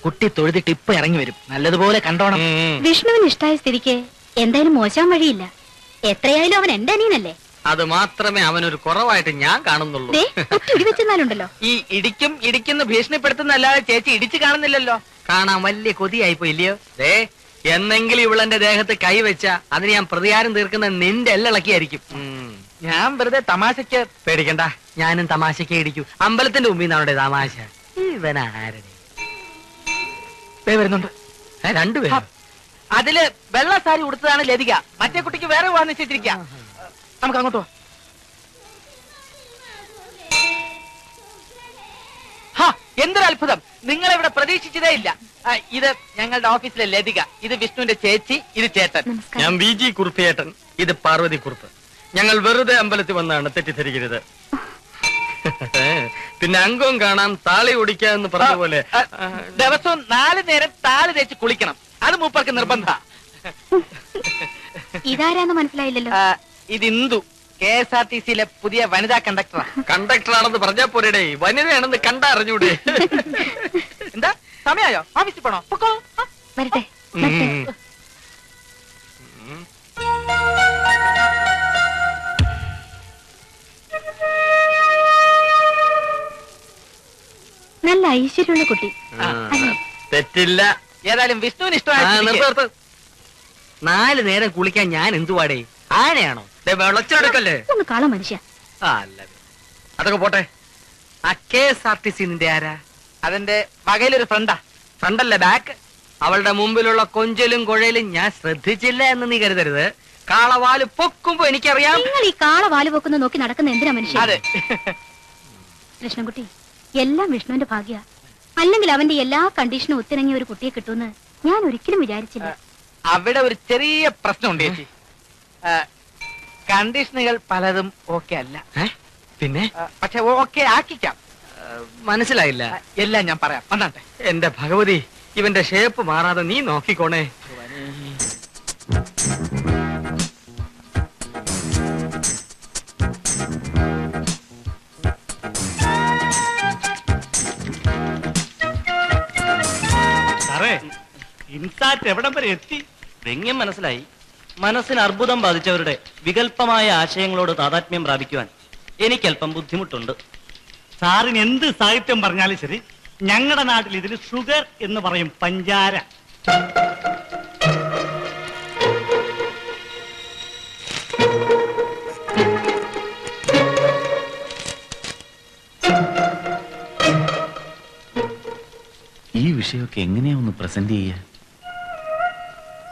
കുട്ടി തൊഴുതിട്ട് ഇപ്പൊ ഇറങ്ങി വരും. നല്ലതുപോലെ കണ്ടോണം. വിഷ്ണുവിന് ഇഷ്ടായ സ്ഥിതിക്ക് എന്തായാലും മോശം വഴിയില്ല. എത്രയായാലും അവൻ എന്റെ അനിയനല്ലേ. അത് മാത്രമേ അവനൊരു കുറവായിട്ട് ഞാൻ കാണുന്നുള്ളൂ. ഇടിവെച്ചെന്നാലുണ്ടല്ലോ. ഈ ഇടിക്കുന്ന ഭീഷണിപ്പെടുത്തുന്നല്ലാതെ ചേച്ചി ഇടിച്ചു കാണുന്നില്ലല്ലോ. കാണാൻ വലിയ കൊതിയായിപ്പോ ഇല്ലയോ? എന്നെങ്കിലും ഇവളെന്റെ ദേഹത്ത് കൈവച്ച അതിന് ഞാൻ പ്രതികാരം തീർക്കുന്ന നിന്റെ എല്ലിളക്കിയായിരിക്കും. ഞാൻ വെറുതെ തമാശക്ക്. പേടിക്കണ്ട, ഞാനും തമാശക്ക് ഇടിക്കൂ. അമ്പലത്തിന്റെ മുമ്പിൽ നിന്നാണോ തമാശ? ഇവനാരുടെ വരുന്നുണ്ട് രണ്ടുപേരും. അതില് വെള്ള സാരി ഉടുത്തതാണ് ലതിക. മറ്റേ കുട്ടിക്ക് വേറെ പോകാൻ നിശ്ചയിച്ചിരിക്കുക. നമുക്ക് അങ്ങോട്ടോ. എന്തൊരു അത്ഭുതം! നിങ്ങളിവിടെ പ്രതീക്ഷിച്ചതേ ഇല്ല. ഇത് ഞങ്ങളുടെ ഓഫീസിലെ ലതിക, ഇത് വിഷ്ണുവിന്റെ ചേച്ചി, ഇത് ചേട്ടൻ. ഞാൻ VG കുറുപ്പിയേട്ടൻ, ഇത് പാർവതി കുറുപ്പ്. ഞങ്ങൾ വെറുതെ അമ്പലത്തിൽ വന്നാണ്, തെറ്റിദ്ധരിക്കരുത്. പിന്നെ അംഗവും കാണാം, താളി ഓടിക്കാന്ന് പറഞ്ഞ പോലെ ദിവസവും 4 നേരം താളി തേച്ച് കുളിക്കണം. അത് മൂപ്പർക്ക് നിർബന്ധ. ഇതാരാന്ന് മനസ്സിലായില്ലല്ലോ. ഇത് ഇന്ദു, KSRTCയിലെ പുതിയ വനിതാ കണ്ടക്ടറാണ്. കണ്ടക്ടറാണെന്ന് പറഞ്ഞാ പോരടേ, വനിതയാണെന്ന് കണ്ടറിഞ്ഞൂടെ? എന്താ സമയായോ? ഓഫീസിൽ പോണോ? വരട്ടെ. നല്ല ഐശ്വര്യമുള്ള കുട്ടി. തെറ്റില്ല. ഏതായാലും വിഷ്ണുവിന് ഇഷ്ടമാണ്. 4 നേരം കുളിക്കാൻ ഞാൻ എന്തുവാടേ? ആനയാണോ? വെള്ളച്ചെടുക്കല്ലേ? ഒന്ന് കാള മനുഷ്യ. അതൊക്കെ പോട്ടെ. ആ KSRTC നിന്റെ ആരാ? അതെന്റെ വകയിലൊരു ഫ്രണ്ടാ. ഫ്രണ്ടല്ല, ബാക്ക്. അവളുടെ മുമ്പിലുള്ള കൊഞ്ചലും കുഴയിലും ഞാൻ ശ്രദ്ധിച്ചില്ല എന്ന് നീ കരുതരുത്. കാളവാല് പൊക്കുമ്പോ എനിക്കറിയാം. നിങ്ങൾ ഈ കാളവാല് പൊക്കുന്ന നോക്കി നടക്കുന്ന എന്തിനാ മനുഷ്യ? അതെ കൃഷ്ണൻകുട്ടി, എല്ലാം വിഷ്ണുവിന്റെ ഭാഗ്യ. അല്ലെങ്കിൽ അവന്റെ എല്ലാ കണ്ടീഷനും ഒത്തിണങ്ങിയ ഒരു കുട്ടിയെ കിട്ടുമെന്ന് ഞാൻ ഒരിക്കലും വിചാരിച്ചില്ല. അവിടെ ഒരു ചെറിയ പ്രശ്നമുണ്ട് ചേച്ചി. കണ്ടീഷനുകൾ പലതും ഓക്കെ അല്ല. പിന്നെ പക്ഷെ ഓക്കെ ആക്കിക്കാം. മനസ്സിലായില്ല. എല്ലാം ഞാൻ പറയാം. വന്നാട്ടെ. എന്റെ ഭഗവതി, ഇവന്റെ ഷേപ്പ് മാറാതെ നീ നോക്കിക്കോണേ. ഇൻസാറ്റ് എവിടം വരെ എത്തി? വ്യംഗ്യം മനസ്സിലായി. മനസ്സിന് അർബുദം ബാധിച്ചവരുടെ വികല്പമായ ആശയങ്ങളോട് താതാത്മ്യം പ്രാപിക്കുവാൻ എനിക്കല്പം ബുദ്ധിമുട്ടുണ്ട്. സാറിന് എന്ത് സാഹിത്യം പറഞ്ഞാലും ശരി, ഞങ്ങളുടെ നാട്ടിൽ ഇതിന് ഷുഗർ എന്ന് പറയും, പഞ്ചാര. ഈ വിഷയമൊക്കെ എങ്ങനെയാ ഒന്ന് പ്രസന്റ് ചെയ്യുക?